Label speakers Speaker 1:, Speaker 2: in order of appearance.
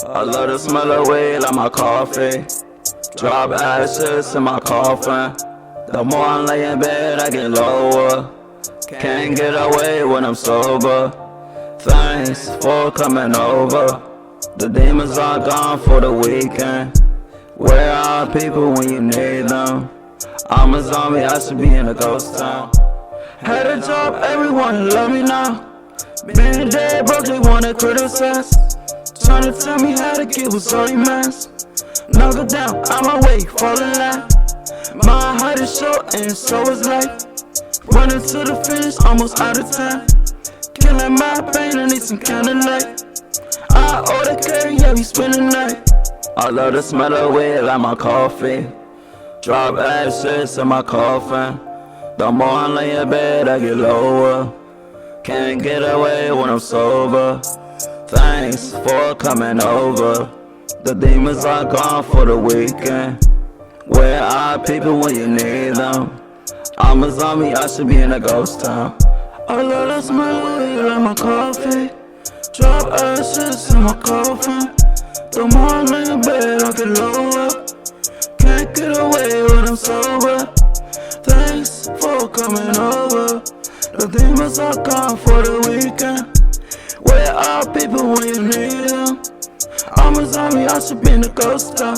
Speaker 1: I love the smell of weed like my coffee. Drop ashes in my coffin. The more I lay in bed, I get lower. Can't get away when I'm sober. Thanks for coming over. The demons are gone for the weekend. Where are people when you need them? I'm a zombie, I should be in a ghost town. Had a job, everyone love me now. Being dead broke, they wanna criticize. Tryna tell me how to get what's all you mess. Knock it down, on my way, falling line. My heart is short and so is life. Running to the finish, almost out of time. Killing my pain, I need some candlelight. I order carry, yeah, we spend the night. I love the smell of weed like my coffee. Drop ashes in my coffin. The more I lay in bed, I get lower. Can't get away when I'm sober. Thanks for coming over. The demons are gone for the weekend. Where are people when you need them? I'm a zombie, I should be in a ghost town. I love the smell of weed like my coffee. Drop ashes in my coffin. The more I lay in bed, I get lower. Can't get away when I'm sober. Thanks for coming over. The demons are gone for the weekend. Where are people when you need them? I'm a zombie, I should be in a ghost town.